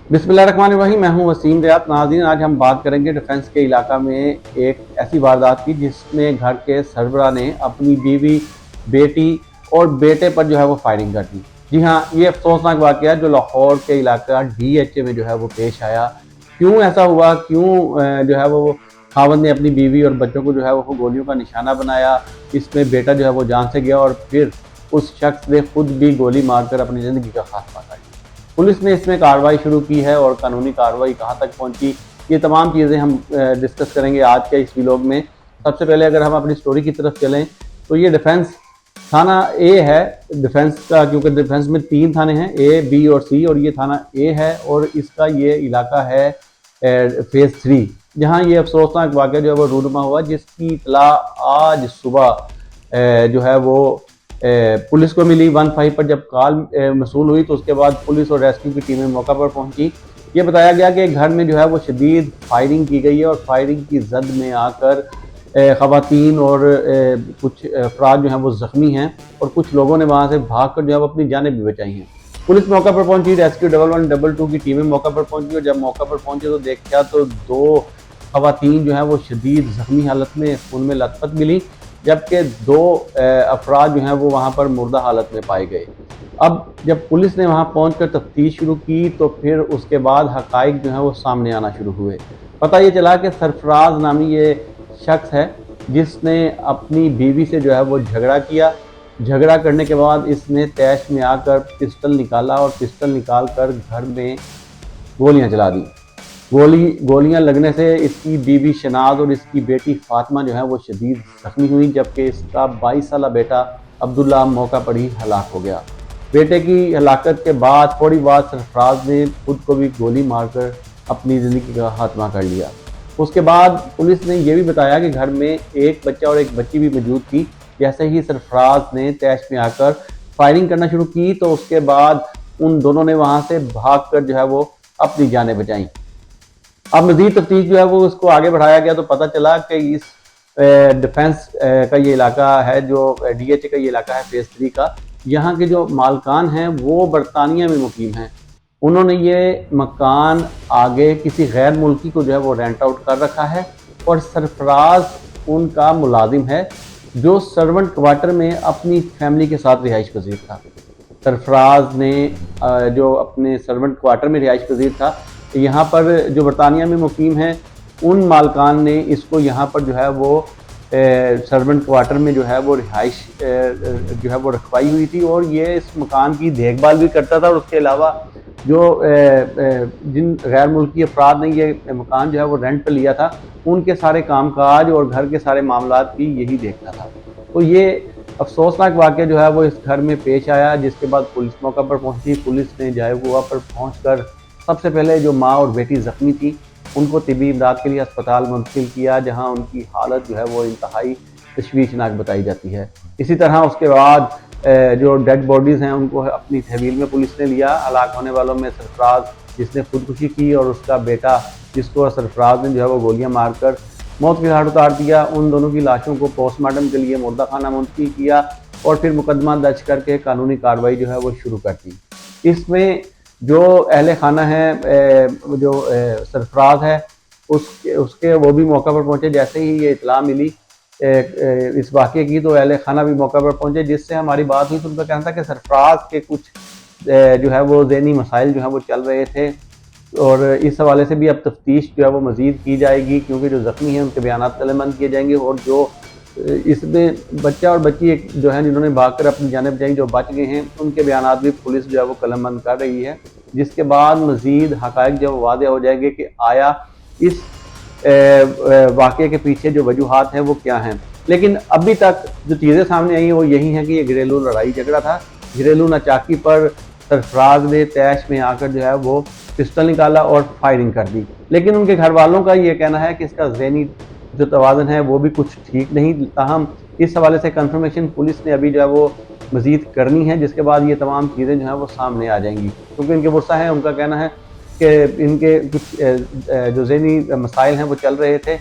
बिस्मिल्लाहिर्रहमानिर्रहीम। मैं हूं वसीम रियाद। नाज़रीन, आज हम बात करेंगे डिफेंस के इलाका में एक ऐसी वारदात की जिसमें घर के सरबरा ने अपनी बीवी, बेटी और बेटे पर जो है वो फायरिंग कर दी। जी हाँ, ये अफसोसनाक वाकया जो लाहौर के इलाका DHA में जो है वो पेश आया। क्यों ऐसा हुआ, क्यों जो है वो खावंद ने अपनी बीवी और बच्चों को जो है वो गोलियों का निशाना बनाया, इसमें बेटा जो है वो जान से गया और फिर उस शख्स ने खुद भी गोली मारकर अपनी ज़िंदगी का खात्मा कर लिया। पुलिस ने इसमें कार्रवाई शुरू की है और कानूनी कार्रवाई कहाँ तक पहुंची, ये तमाम चीज़ें हम डिस्कस करेंगे आज के इस व्लॉग में। सबसे पहले अगर हम अपनी स्टोरी की तरफ चलें तो ये डिफेंस थाना ए है डिफेंस का, क्योंकि डिफेंस में 3 थाने हैं, A, B और C, और ये थाना A है और इसका ये इलाका है फेज़ 3, जहाँ ये अफसोसनाक वाक़या जो है वो रूनुमा हुआ, जिसकी इतला आज सुबह जो है वो पुलिस को मिली। 15 पर जब कॉल मसूल हुई तो उसके बाद पुलिस और रेस्क्यू की टीमें मौका पर पहुंची। ये बताया गया कि घर में जो है वो शदीद फायरिंग की गई है और फायरिंग की जद में आकर ख़वातीन और कुछ अफराद जो हैं वो ज़ख्मी हैं और कुछ लोगों ने वहाँ से भाग कर जो है वो अपनी जानें भी बचाई हैं। पुलिस मौका पर पहुंची, रेस्क्यू 112 की टीमें मौका पर पहुंची और जब मौका पर पहुंचे तो देखा तो 2 ख़वातीन जो हैं वो शदीद ज़ख्मी हालत में खून में लथपथ मिली, जबकि 2 अफराद जो हैं वो वहाँ पर मुर्दा हालत में पाए गए। अब जब पुलिस ने वहाँ पहुँचकर तफ्तीश शुरू की तो फिर उसके बाद हक़ाइक़ जो हैं वो सामने आना शुरू हुए। पता ये चला कि सरफराज नामी ये शख्स है जिसने अपनी बीवी से जो है वो झगड़ा किया। झगड़ा करने के बाद इसने तैश में आकर पिस्टल निकाला और पिस्टल निकाल कर घर में गोलियां चला दी। गोलियां लगने से इसकी बीवी शनाज और इसकी बेटी फातिमा जो है वो शदीद जख्मी हुई, जबकि इसका 22 साला बेटा अब्दुल्ला मौका पर ही हलाक हो गया। बेटे की हलाकत के बाद थोड़ी बाद सरफराज ने खुद को भी गोली मारकर अपनी ज़िंदगी का खात्मा कर लिया। उसके बाद पुलिस ने यह भी बताया कि घर में एक बच्चा और एक बच्ची भी मौजूद थी। जैसे ही सरफराज ने तैश में आकर फायरिंग करना शुरू की तो उसके बाद उन दोनों ने वहाँ से भाग कर जो है वो अपनी जानें बचाई। अब मज़ीद तफ्तीश जो है वो उसको आगे बढ़ाया गया तो पता चला कि इस डिफेंस का ये इलाका है, जो DHA का ये इलाका है फेज़ 3 का, यहाँ के जो मालकान हैं वो बरतानिया में मुकीम हैं। उन्होंने ये मकान आगे किसी गैर मुल्की को जो है वो रेंट आउट कर रखा है और सरफराज उनका मुलाजिम है जो सर्वेंट क्वार्टर में अपनी फैमिली के साथ रिहाइश पजीर था। सरफराज ने जो अपने सर्वेंट क्वार्टर में रिहाइश पजीर था, यहाँ पर जो बरतानिया में मुकीम है उन मालकान ने इसको यहाँ पर जो है वो सर्वेंट क्वार्टर में जो है वो रिहाइश जो है वो रखवाई हुई थी और ये इस मकान की देखभाल भी करता था। और उसके अलावा जो जिन गैर मुल्की अफराद ने ये मकान जो है वो रेंट पर लिया था उनके सारे कामकाज और घर के सारे मामलात भी यही देखता था। तो ये अफसोसनाक वाक़या जो है वो इस घर में पेश आया, जिसके बाद पुलिस मौका पर पहुंची। पुलिस ने जायबुआ पर पहुंचकर सबसे पहले जो माँ और बेटी ज़ख्मी थी उनको तिबी इमदाद के लिए अस्पताल मुंतकिल किया, जहाँ उनकी हालत जो है वो इंतहाई तशवीशनाक बताई जाती है। इसी तरह उसके बाद जो डेड बॉडीज़ हैं उनको अपनी तहवील में पुलिस ने लिया। हलाक होने वालों में सरफराज जिसने खुदकुशी की और उसका बेटा जिसको सरफराज ने जो है वो गोलियां मारकर मौत के घाट उतार दिया। उन दोनों की लाशों को पोस्टमार्टम के लिए मुर्दा खाना मुंतकिल किया और फिर मुकदमा दर्ज करके कानूनी कार्रवाई जो है वो शुरू कर दी। इसमें जो अहले खाना है, जो सरफराज है, उसके वो भी मौका पर पहुँचे। जैसे ही ये इतला मिली इस वाक़े की तो अहले खाना भी मौका पर पहुँचे, जिससे हमारी बात हुई तो उनका कहना था कि सरफराज के कुछ जो है वो ज़हनी मसाइल जो है वो चल रहे थे और इस हवाले से भी अब तफ्तीश जो है वो मज़ीद की जाएगी, क्योंकि जो ज़ख्मी हैं उनके बयान कलमबंद किए जाएंगे और जो इसमें बच्चा और बच्ची एक जो है जिन्होंने भागकर अपनी जान बचाई जो बच गए हैं उनके बयान भी पुलिस जो है वो कलमबंद कर रही है, जिसके बाद मज़ीद हक़ाइक़ जब वाज़ेह हो जाएंगे कि आया इस वाक़े के पीछे जो वजूहात हैं वो क्या हैं। लेकिन अभी तक जो चीज़ें सामने आई हैं वो यही हैं कि ये घरेलू लड़ाई झगड़ा था। घरेलू नाचाकी पर सरफराज ने तैश में आकर जो है वो पिस्टल निकाला और फायरिंग कर दी। लेकिन उनके घर वालों का ये कहना है कि इसका ज़हनी जो तवाज़न है वो भी कुछ ठीक नहीं। ताहम इस हवाले से कंफर्मेशन पुलिस ने अभी जो है वो मज़ीद करनी है, जिसके बाद ये तमाम चीज़ें जो हैं वो सामने आ जाएंगी, क्योंकि इनके वर्षा है। उनका कहना है कि इनके कुछ जो ज़हनी मसाइल हैं वो चल रहे थे,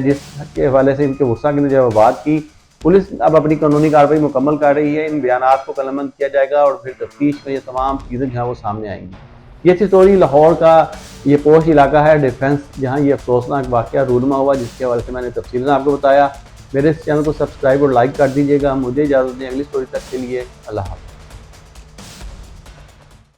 जिसके हवाले से इनके वर्षा ने जो है वो बात की। पुलिस अब अपनी कानूनी कार्रवाई मुकम्मल कर रही है, इन बयानात को कलमबंद किया जाएगा और फिर तफ्तीश में ये तमाम चीज़ें जो हैं वो सामने आएंगी। ये थी स्टोरी लाहौर का ये पोश इलाका है डिफेंस, जहाँ ये अफसोसनाक वाक़या रूनमा हुआ, जिसके हवाले से मैंने तफसीलन आपको बताया। मेरे इस चैनल को सब्सक्राइब और लाइक कर दीजिएगा। मुझे इजाज़त दें, अगली स्टोरी तक के लिए अल्लाह हाफ़िज़।